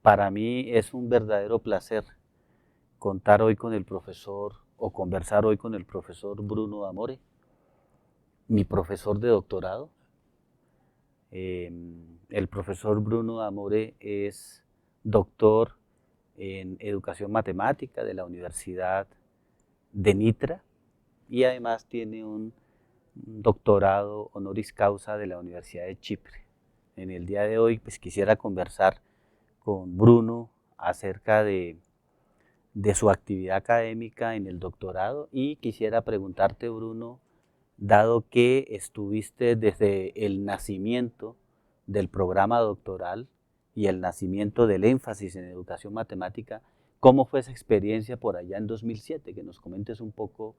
Para mí es un verdadero placer contar hoy con el profesor o conversar hoy con el profesor Bruno Amore, mi profesor de doctorado. El profesor Bruno Amore es doctor en educación matemática de la Universidad de Nitra y además tiene un doctorado honoris causa de la Universidad de Chipre. En el día de hoy pues quisiera conversar con Bruno acerca de su actividad académica en el doctorado y quisiera preguntarte, Bruno, dado que estuviste desde el nacimiento del programa doctoral y el nacimiento del énfasis en educación matemática, ¿cómo fue esa experiencia por allá en 2007? Que nos comentes un poco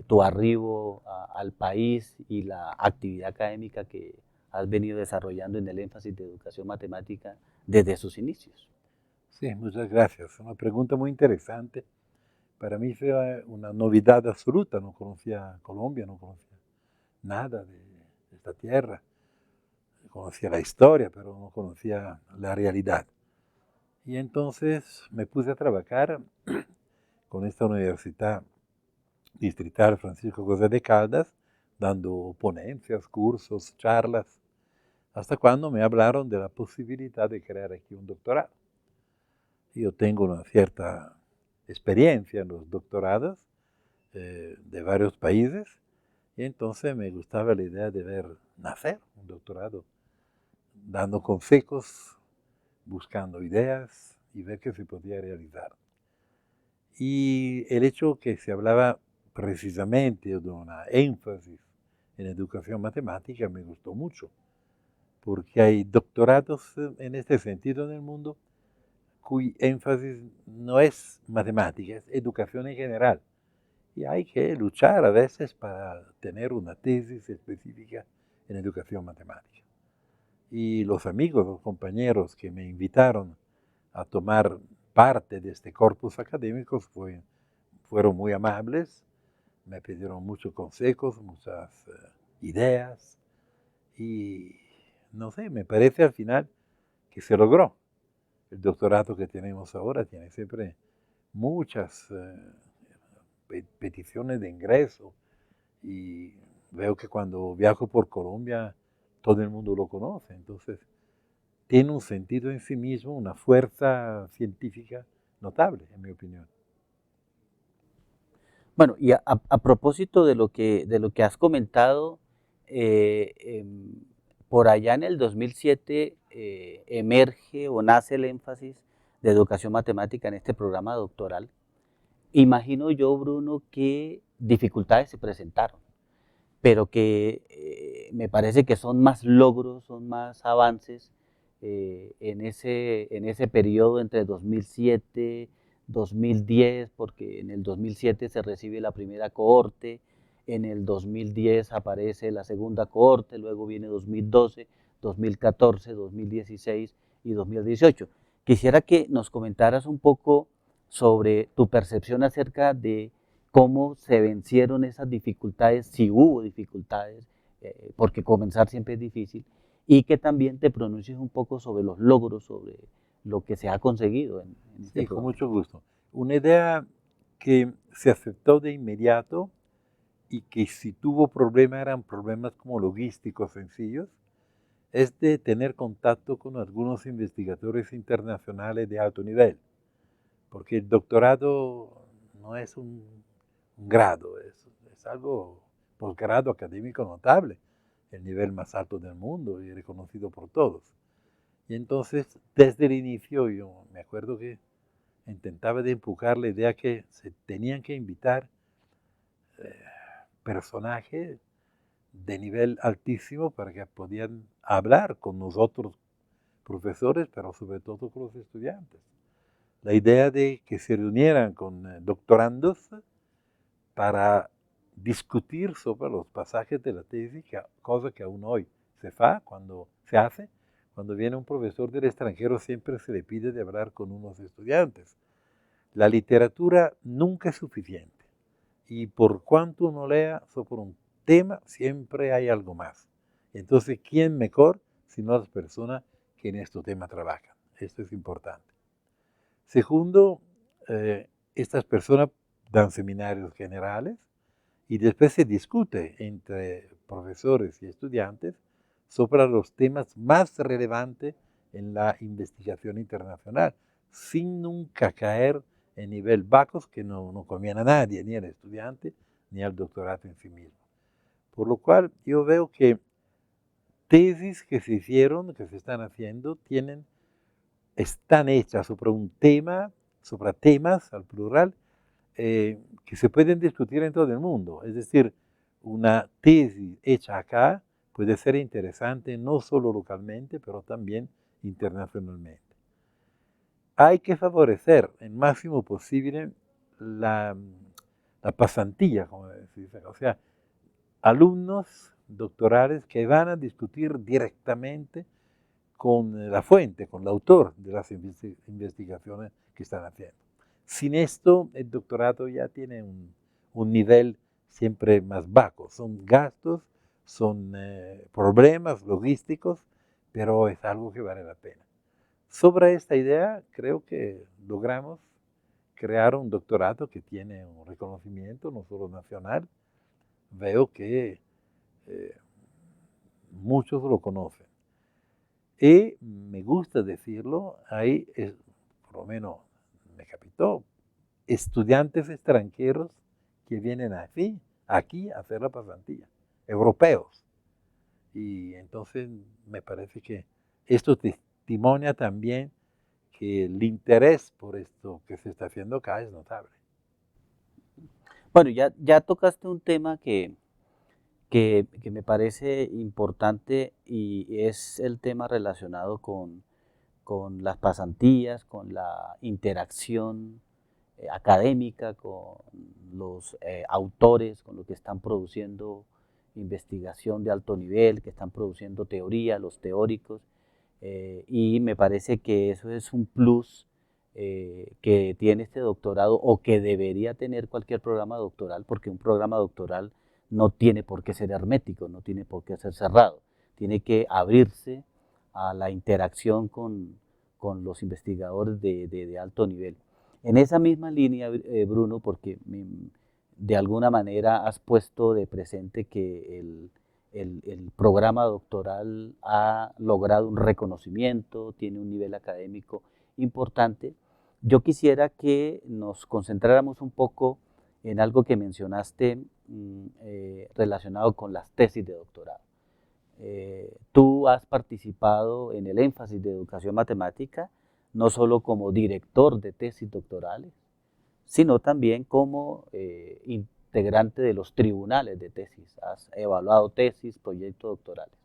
tu arribo al país y la actividad académica que has venido desarrollando en el énfasis de educación matemática desde sus inicios. Sí, muchas gracias. Una pregunta muy interesante. Para mí fue una novedad absoluta. No conocía Colombia, no conocía nada de esta tierra. Conocía la historia, pero no conocía la realidad. Y entonces me puse a trabajar con esta Universidad Distrital Francisco José de Caldas, dando ponencias, cursos, charlas, hasta cuando me hablaron de la posibilidad de crear aquí un doctorado. Yo tengo una cierta experiencia en los doctorados de varios países y entonces me gustaba la idea de ver nacer un doctorado, dando consejos, buscando ideas y ver qué se podía realizar. Y el hecho que se hablaba precisamente de una énfasis en educación matemática me gustó mucho, porque hay doctorados en este sentido en el mundo cuyo énfasis no es matemática, es educación en general. Y hay que luchar a veces para tener una tesis específica en educación matemática. Y los amigos, los compañeros que me invitaron a tomar parte de este corpus académico fueron muy amables, me pidieron muchos consejos, muchas ideas y no sé, me parece al final que se logró. El doctorado que tenemos ahora tiene siempre muchas peticiones de ingreso y veo que cuando viajo por Colombia todo el mundo lo conoce, entonces tiene un sentido en sí mismo, una fuerza científica notable, en mi opinión. Bueno, y a propósito de lo que has comentado, por allá en el 2007 emerge o nace el énfasis de educación matemática en este programa doctoral. Imagino yo, Bruno, que dificultades se presentaron, pero que me parece que son más logros, son más avances en ese periodo entre 2007, 2010, porque en el 2007 se recibe la primera cohorte, en el 2010 aparece la segunda cohorte, luego viene 2012, 2014, 2016 y 2018. Quisiera que nos comentaras un poco sobre tu percepción acerca de cómo se vencieron esas dificultades, si hubo dificultades, porque comenzar siempre es difícil, y que también te pronuncies un poco sobre los logros, sobre lo que se ha conseguido en este Sí, con programa. mucho gusto. Una idea que se aceptó de inmediato y que si tuvo problemas eran problemas como logísticos sencillos, es de tener contacto con algunos investigadores internacionales de alto nivel, porque el doctorado no es un grado, es algo posgrado académico notable, el nivel más alto del mundo y reconocido por todos. Y entonces, desde el inicio, yo me acuerdo que intentaba de empujar la idea que se tenían que invitar eh, personajes de nivel altísimo para que podían hablar con nosotros profesores, pero sobre todo con los estudiantes. La idea de que se reunieran con doctorandos para discutir sobre los pasajes de la tesis, cosa que aún hoy se hace, cuando viene un profesor del extranjero siempre se le pide de hablar con unos estudiantes. La literatura nunca es suficiente y por cuanto uno lea sobre un tema, siempre hay algo más. Entonces, ¿quién mejor sino las personas que en este tema trabajan? Esto es importante. Segundo, estas personas dan seminarios generales y después se discute entre profesores y estudiantes sobre los temas más relevantes en la investigación internacional, sin nunca caer en nivel bajos que no conviene a nadie, ni al estudiante, ni al doctorado en sí mismo. Por lo cual yo veo que tesis que se hicieron, que se están haciendo, están hechas sobre un tema, sobre temas al plural, que se pueden discutir en todo el mundo. Es decir, una tesis hecha acá puede ser interesante no solo localmente, pero también internacionalmente. Hay que favorecer el máximo posible la pasantía, como se dice, o sea, alumnos doctorales que van a discutir directamente con la fuente, con el autor de las investigaciones que están haciendo. Sin esto, el doctorado ya tiene un nivel siempre más bajo. Son gastos, son problemas logísticos, pero es algo que vale la pena. Sobre esta idea, creo que logramos crear un doctorado que tiene un reconocimiento no solo nacional. Veo que muchos lo conocen. Y me gusta decirlo, hay, por lo menos me capitó, estudiantes extranjeros que vienen aquí a hacer la pasantía, europeos. Y entonces me parece que esto testimonia también que el interés por esto que se está haciendo acá es notable. Bueno, ya tocaste un tema que me parece importante y es el tema relacionado con las pasantías, con la interacción académica, con los autores, con los que están produciendo investigación de alto nivel, que están produciendo teoría, los teóricos, y me parece que eso es un plus que tiene este doctorado o que debería tener cualquier programa doctoral, porque un programa doctoral no tiene por qué ser hermético, no tiene por qué ser cerrado, tiene que abrirse a la interacción con los investigadores de alto nivel. En esa misma línea, Bruno, porque de alguna manera has puesto de presente que el programa doctoral ha logrado un reconocimiento, tiene un nivel académico importante. Yo quisiera que nos concentráramos un poco en algo que mencionaste relacionado con las tesis de doctorado. Tú has participado en el énfasis de educación matemática, no solo como director de tesis doctorales, sino también como integrante de los tribunales de tesis. Has evaluado tesis, proyectos doctorales.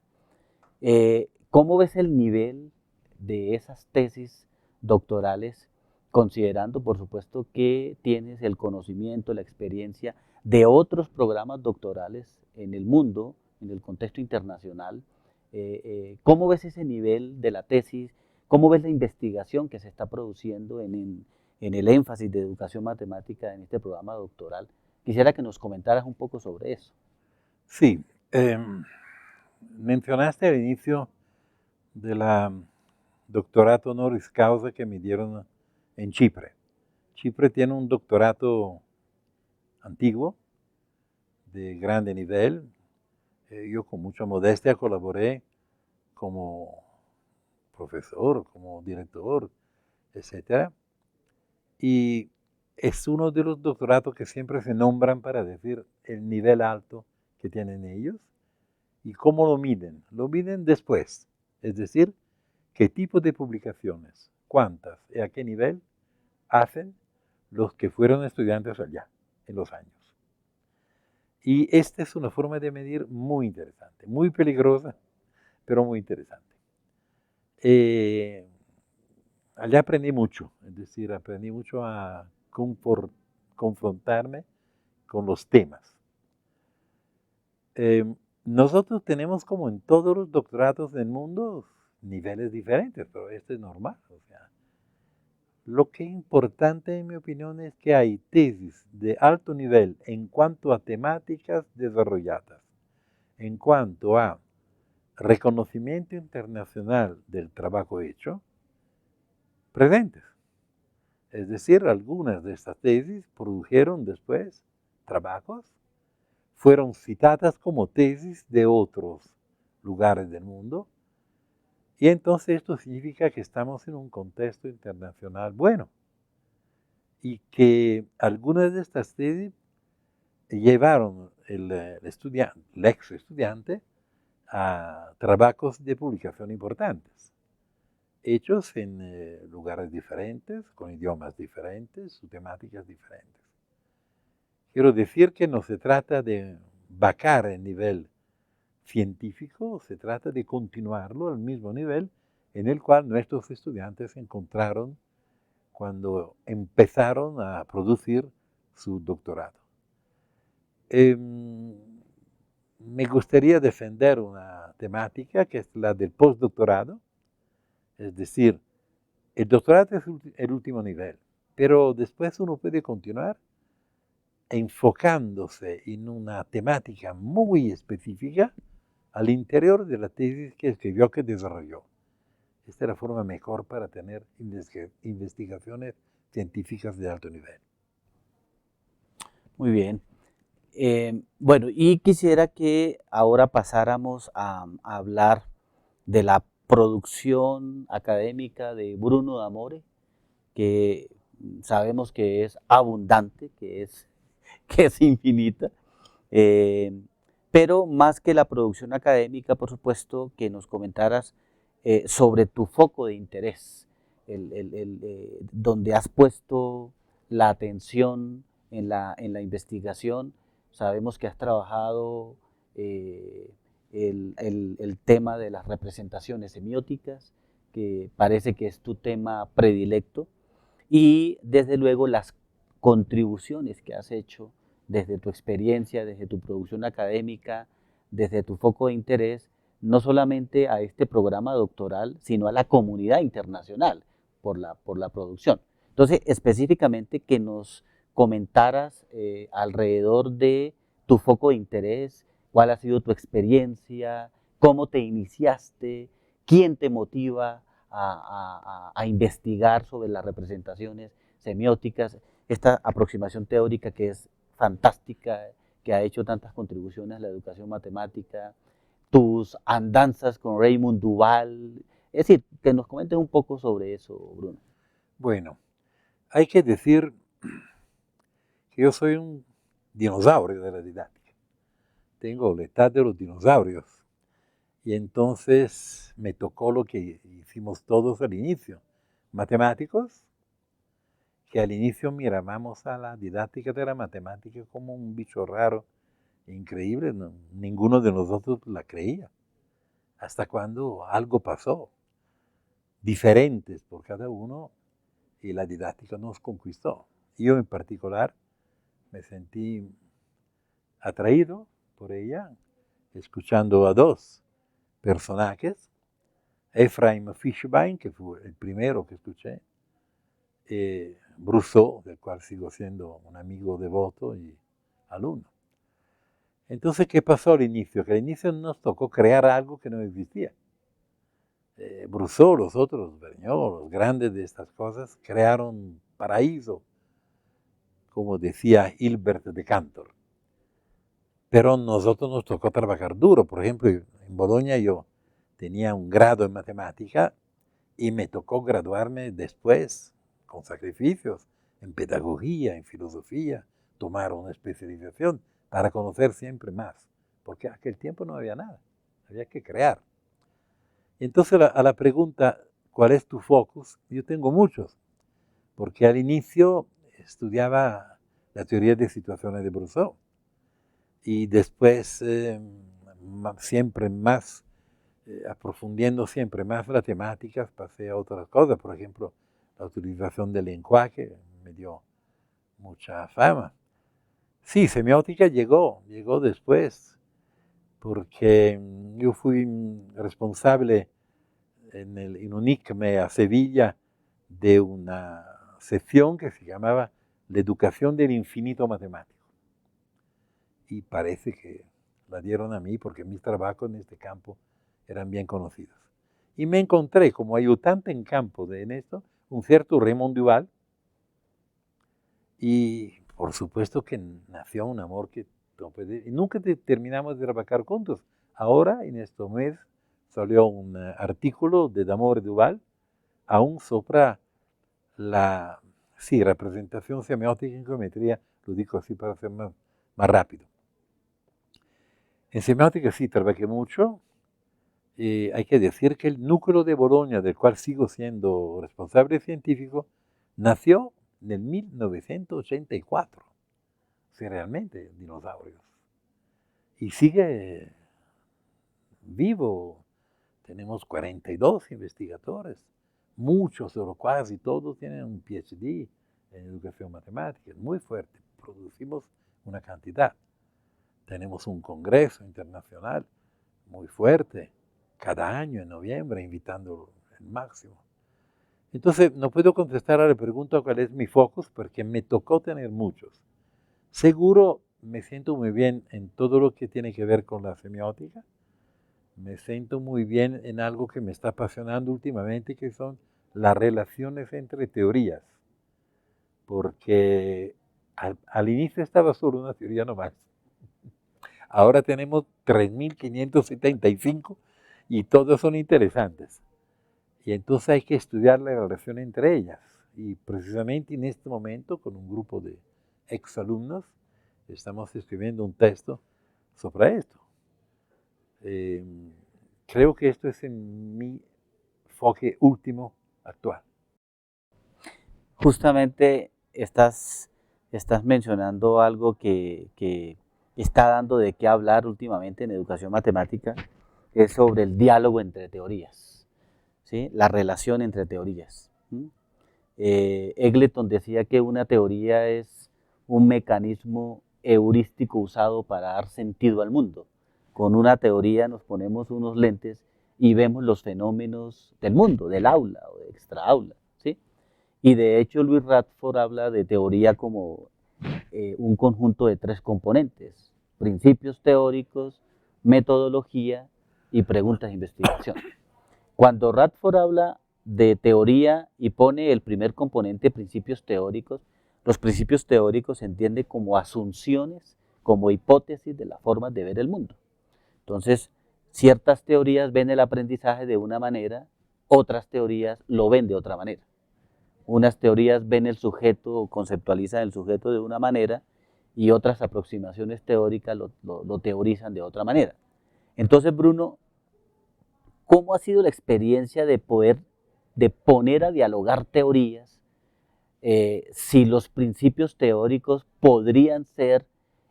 ¿Cómo ves el nivel de esas tesis doctorales, considerando, por supuesto, que tienes el conocimiento, la experiencia de otros programas doctorales en el mundo, en el contexto internacional? ¿Cómo ves ese nivel de la tesis? ¿Cómo ves la investigación que se está produciendo en el énfasis de educación matemática en este programa doctoral? Quisiera que nos comentaras un poco sobre eso. Sí, mencionaste al inicio de la doctorado honoris causa que me dieron en Chipre. Chipre tiene un doctorado antiguo, de grande nivel. Yo con mucha modestia colaboré como profesor, como director, etc. Y es uno de los doctorados que siempre se nombran para decir el nivel alto que tienen ellos. ¿Y cómo lo miden? Lo miden después, es decir, qué tipo de publicaciones, cuántas y a qué nivel hacen los que fueron estudiantes allá en los años. Y esta es una forma de medir muy interesante, muy peligrosa, pero muy interesante. Allá aprendí mucho, es decir, aprendí mucho a confrontarme con los temas. Nosotros tenemos, como en todos los doctorados del mundo, niveles diferentes, pero esto es normal. O sea, lo que es importante, en mi opinión, es que hay tesis de alto nivel en cuanto a temáticas desarrolladas, en cuanto a reconocimiento internacional del trabajo hecho, presentes. Es decir, algunas de estas tesis produjeron después trabajos, fueron citadas como tesis de otros lugares del mundo, y entonces esto significa que estamos en un contexto internacional bueno, y que algunas de estas tesis llevaron el ex estudiante a trabajos de publicación importantes, hechos en lugares diferentes, con idiomas diferentes, temáticas diferentes. Quiero decir que no se trata de bajar el nivel científico, se trata de continuarlo al mismo nivel en el cual nuestros estudiantes se encontraron cuando empezaron a producir su doctorado. Me gustaría defender una temática que es la del postdoctorado, es decir, el doctorado es el último nivel, pero después uno puede continuar enfocándose en una temática muy específica al interior de la tesis que escribió, que desarrolló. Esta es la forma mejor para tener investigaciones científicas de alto nivel. Muy bien. Bueno, y quisiera que ahora pasáramos a hablar de la producción académica de Bruno D'Amore, que sabemos que es abundante, que es infinita, pero más que la producción académica, por supuesto, que nos comentaras sobre tu foco de interés, donde has puesto la atención en la investigación. Sabemos que has trabajado el tema de las representaciones semióticas, que parece que es tu tema predilecto, y desde luego las contribuciones que has hecho desde tu experiencia, desde tu producción académica, desde tu foco de interés, no solamente a este programa doctoral, sino a la comunidad internacional por la producción. Entonces, específicamente que nos comentaras alrededor de tu foco de interés, cuál ha sido tu experiencia, cómo te iniciaste, quién te motiva a investigar sobre las representaciones semióticas, esta aproximación teórica que es fantástica, que ha hecho tantas contribuciones a la educación matemática, tus andanzas con Raymond Duval. Es decir, que nos comentes un poco sobre eso, Bruno. Bueno, hay que decir que yo soy un dinosaurio de la didáctica. Tengo la edad de los dinosaurios. Y entonces me tocó lo que hicimos todos al inicio. Matemáticos, que al inicio mirábamos a la didáctica de la matemática como un bicho raro, increíble. No, ninguno de nosotros la creía. Hasta cuando algo pasó, diferentes por cada uno, y la didáctica nos conquistó. Yo en particular me sentí atraído por ella, escuchando a dos personajes, Ephraim Fishbein, que fue el primero que escuché, Brousseau, del cual sigo siendo un amigo devoto y alumno. Entonces, ¿qué pasó al inicio? Que al inicio nos tocó crear algo que no existía. Brousseau, los otros, Vergniaud, los grandes de estas cosas, crearon paraíso, como decía Hilbert de Cantor. Pero a nosotros nos tocó trabajar duro. Por ejemplo, en Bolonia yo tenía un grado en matemática y me tocó graduarme después, con sacrificios, en pedagogía, en filosofía, tomar una especialización para conocer siempre más, porque en aquel tiempo no había nada, había que crear. Entonces a la pregunta, ¿cuál es tu focus? Yo tengo muchos, porque al inicio estudiaba la teoría de situaciones de Brousseau y después siempre más, aprofundiendo siempre más las temáticas, pasé a otras cosas, por ejemplo, la utilización del lenguaje me dio mucha fama. Sí, semiótica llegó después, porque yo fui responsable en un ICME a Sevilla de una sección que se llamaba La educación del infinito matemático. Y parece que la dieron a mí porque mis trabajos en este campo eran bien conocidos. Y me encontré como ayudante en campo en esto un cierto Raymond Duval, y por supuesto que nació un amor que no puede, y nunca terminamos de trabajar juntos. Ahora, en este mes, salió un artículo de Damore Duval, aún sobre la representación semiótica en geometría, lo digo así para ser más rápido. En semiótica sí trabajé mucho. Hay que decir que el núcleo de Bolonia, del cual sigo siendo responsable científico, nació en el 1984. O sea, realmente, dinosaurios. Y sigue vivo. Tenemos 42 investigadores. Muchos, o casi todos, tienen un PhD en educación matemática. Es muy fuerte. Producimos una cantidad. Tenemos un congreso internacional muy fuerte, cada año en noviembre, invitando el máximo. Entonces, no puedo contestar a la pregunta cuál es mi focus, porque me tocó tener muchos. Seguro me siento muy bien en todo lo que tiene que ver con la semiótica. Me siento muy bien en algo que me está apasionando últimamente, que son las relaciones entre teorías. Porque al inicio estaba solo una teoría nomás. Ahora tenemos 3.575 y todos son interesantes. Y entonces hay que estudiar la relación entre ellas. Y precisamente en este momento, con un grupo de exalumnos, estamos escribiendo un texto sobre esto. Creo que esto es en mi enfoque último actual. Justamente estás mencionando algo que está dando de qué hablar últimamente en educación matemática, es sobre el diálogo entre teorías, ¿sí? La relación entre teorías. Eggleton decía que una teoría es un mecanismo heurístico usado para dar sentido al mundo. Con una teoría nos ponemos unos lentes y vemos los fenómenos del mundo, del aula o de extra aula, ¿sí? Y de hecho Louis Radford habla de teoría como un conjunto de 3 componentes: principios teóricos, metodología y preguntas de investigación. Cuando Radford habla de teoría y pone el primer componente, principios teóricos, los principios teóricos se entienden como asunciones, como hipótesis de las formas de ver el mundo. Entonces, ciertas teorías ven el aprendizaje de una manera, otras teorías lo ven de otra manera. Unas teorías ven el sujeto o conceptualizan el sujeto de una manera y otras aproximaciones teóricas lo teorizan de otra manera. Entonces, Bruno, ¿cómo ha sido la experiencia de poner a dialogar teorías si los principios teóricos podrían ser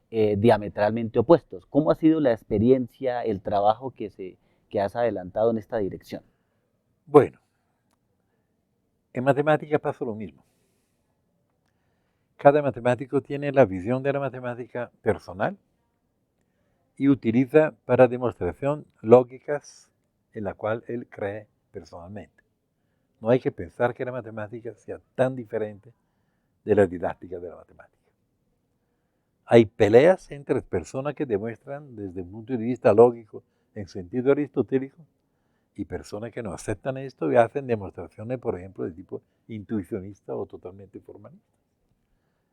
diametralmente opuestos? ¿Cómo ha sido la experiencia, el trabajo que has adelantado en esta dirección? Bueno, en matemática pasa lo mismo. Cada matemático tiene la visión de la matemática personal y utiliza para demostración lógicas en la cual él cree personalmente. No hay que pensar que la matemática sea tan diferente de la didáctica de la matemática. Hay peleas entre personas que demuestran desde un punto de vista lógico en sentido aristotélico y personas que no aceptan esto y hacen demostraciones, por ejemplo, de tipo intuicionista o totalmente formalista.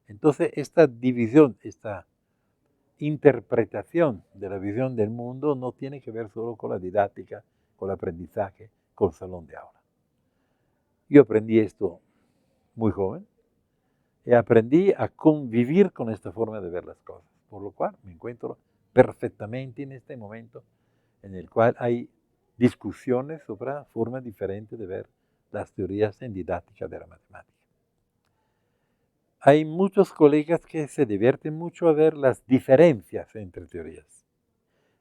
Entonces, esta división, esta interpretación de la visión del mundo no tiene que ver solo con la didáctica, con el aprendizaje, con el salón de aula. Yo aprendí esto muy joven y aprendí a convivir con esta forma de ver las cosas, por lo cual me encuentro perfectamente en este momento en el cual hay discusiones sobre formas diferentes de ver las teorías en didáctica de la matemática. Hay muchos colegas que se divierten mucho a ver las diferencias entre teorías.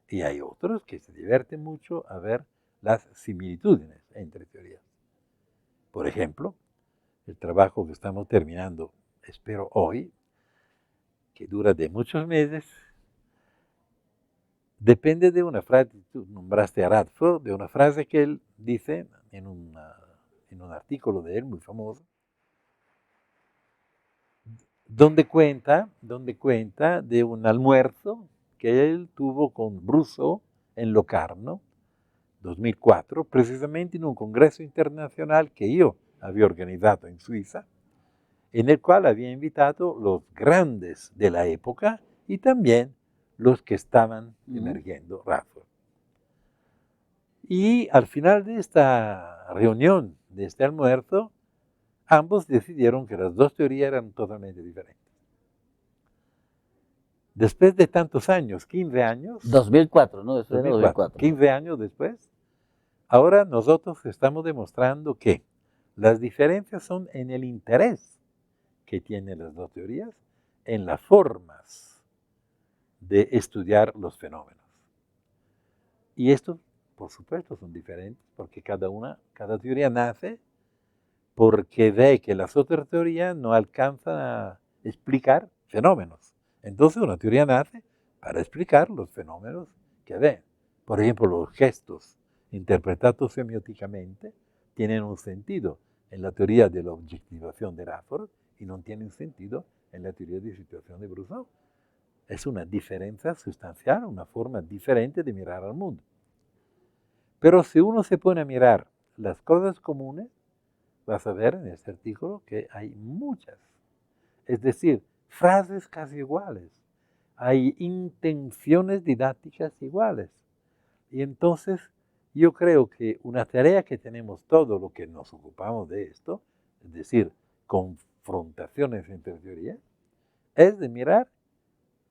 Y hay otros que se divierten mucho a ver las similitudes entre teorías. Por ejemplo, el trabajo que estamos terminando, espero hoy, que dura de muchos meses, depende de una frase, tú nombraste a Radford, de una frase que él dice en un artículo de él muy famoso, donde cuenta de un almuerzo que él tuvo con Rousseau en Locarno, 2004, precisamente en un congreso internacional que yo había organizado en Suiza, en el cual había invitado los grandes de la época y también los que estaban emergiendo, Rutherford. Y al final de esta reunión, de este almuerzo, ambos decidieron que las dos teorías eran totalmente diferentes. Después de tantos años, 15 años. 2004, ¿no? Eso era 2004. 15 años después, ahora nosotros estamos demostrando que las diferencias son en el interés que tienen las dos teorías, en las formas de estudiar los fenómenos. Y estos, por supuesto, son diferentes, porque cada teoría nace porque ve que las otras teorías no alcanzan a explicar fenómenos. Entonces una teoría nace para explicar los fenómenos que ve. Por ejemplo, los gestos interpretados semióticamente tienen un sentido en la teoría de la objetivación de Rutherford y no tienen sentido en la teoría de situación de Brousseau. Es una diferencia sustancial, una forma diferente de mirar al mundo. Pero si uno se pone a mirar las cosas comunes, vas a ver en este artículo que hay muchas. Es decir, frases casi iguales. Hay intenciones didácticas iguales. Y entonces yo creo que una tarea que tenemos todos los que nos ocupamos de esto, es decir, confrontaciones entre teorías, es de mirar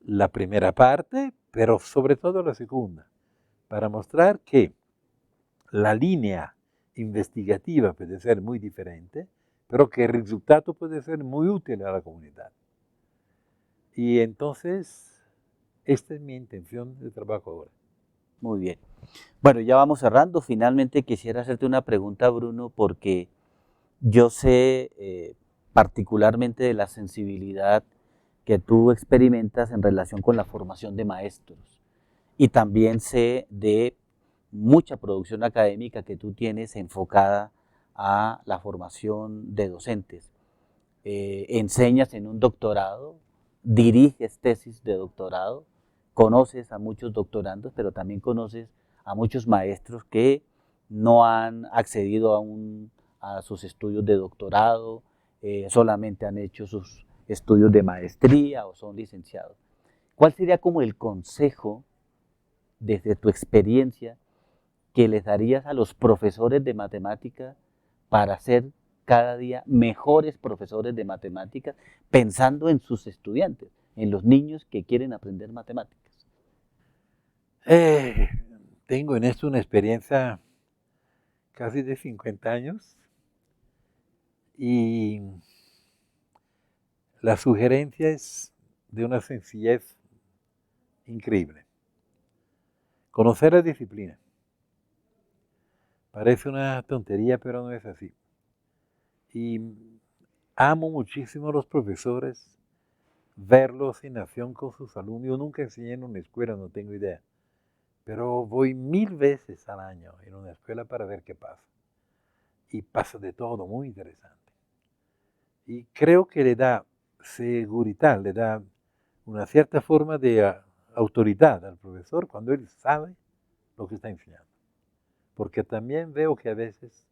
la primera parte, pero sobre todo la segunda, para mostrar que la línea investigativa puede ser muy diferente, pero que el resultado puede ser muy útil a la comunidad. Y entonces, esta es mi intención de trabajo ahora. Muy bien. Bueno, ya vamos cerrando. Finalmente quisiera hacerte una pregunta, Bruno, porque yo sé particularmente de la sensibilidad que tú experimentas en relación con la formación de maestros. Y también sé de mucha producción académica que tú tienes enfocada a la formación de docentes. Enseñas en un doctorado, diriges tesis de doctorado, conoces a muchos doctorandos, pero también conoces a muchos maestros que no han accedido a sus estudios de doctorado, solamente han hecho sus estudios de maestría o son licenciados. ¿Cuál sería como el consejo desde tu experiencia que les darías a los profesores de matemáticas para ser cada día mejores profesores de matemáticas, pensando en sus estudiantes, en los niños que quieren aprender matemáticas? Tengo en esto una experiencia casi de 50 años y la sugerencia es de una sencillez increíble. Conocer la disciplina. Parece una tontería, pero no es así. Y amo muchísimo a los profesores, verlos en acción con sus alumnos. Yo nunca enseñé en una escuela, no tengo idea. Pero voy 1000 veces al año en una escuela para ver qué pasa. Y pasa de todo, muy interesante. Y creo que le da seguridad, le da una cierta forma de autoridad al profesor cuando él sabe lo que está enseñando. Porque también veo que a veces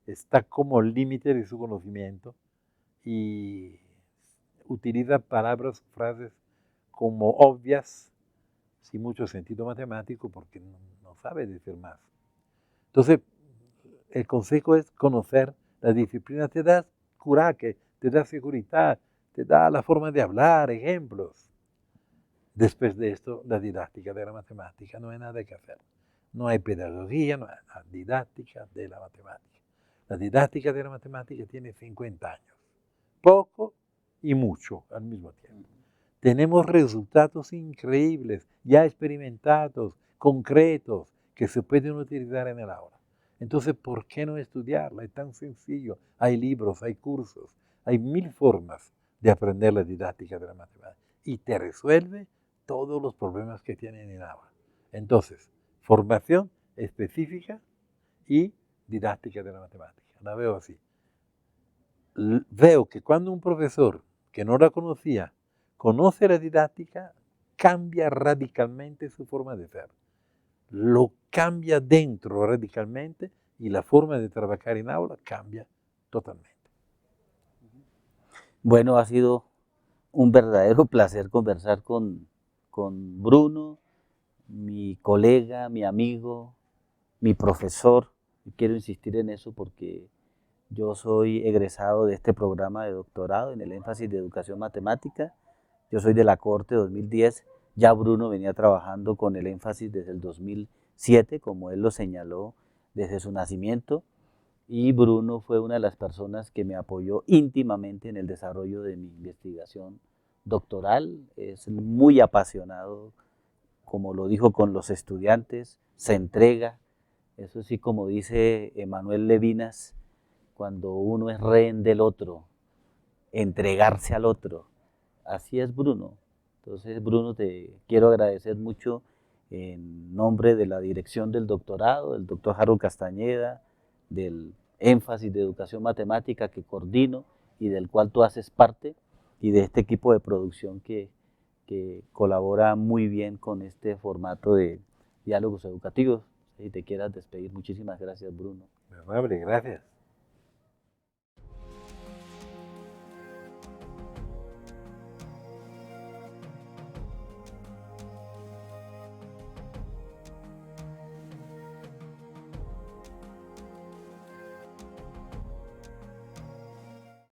está como al límite de su conocimiento y utiliza palabras, frases como obvias, sin mucho sentido matemático, porque no sabe decir más. Entonces, el consejo es conocer la disciplina, te da coraje, te da seguridad, te da la forma de hablar, ejemplos. Después de esto, la didáctica de la matemática, no hay nada que hacer. No hay pedagogía, no hay la didáctica de la matemática. La didáctica de la matemática tiene 50 años. Poco y mucho al mismo tiempo. Tenemos resultados increíbles, ya experimentados, concretos, que se pueden utilizar en el aula. Entonces, ¿por qué no estudiarla? Es tan sencillo. Hay libros, hay cursos, hay 1000 formas de aprender la didáctica de la matemática. Y te resuelve todos los problemas que tienen en el aula. Entonces, formación específica y didáctica de la matemática. La veo así. Veo que cuando un profesor que no la conocía conoce la didáctica, cambia radicalmente su forma de ser. Lo cambia dentro radicalmente y la forma de trabajar en aula cambia totalmente. Bueno, ha sido un verdadero placer conversar con Bruno, mi colega, mi amigo, mi profesor. Y quiero insistir en eso porque yo soy egresado de este programa de doctorado en el énfasis de educación matemática. Yo soy de la Corte 2010. Ya Bruno venía trabajando con el énfasis desde el 2007, como él lo señaló desde su nacimiento. Y Bruno fue una de las personas que me apoyó íntimamente en el desarrollo de mi investigación doctoral. Es muy apasionado, como lo dijo con los estudiantes, se entrega. Eso sí, como dice Emanuel Levinas, cuando uno es rehén del otro, entregarse al otro. Así es Bruno. Entonces, Bruno, te quiero agradecer mucho en nombre de la dirección del doctorado, del doctor Harold Castañeda, del énfasis de educación matemática que coordino y del cual tú haces parte, y de este equipo de producción que colabora muy bien con este formato de diálogos educativos. Si te quieras despedir, muchísimas gracias, Bruno. Muy amable, gracias.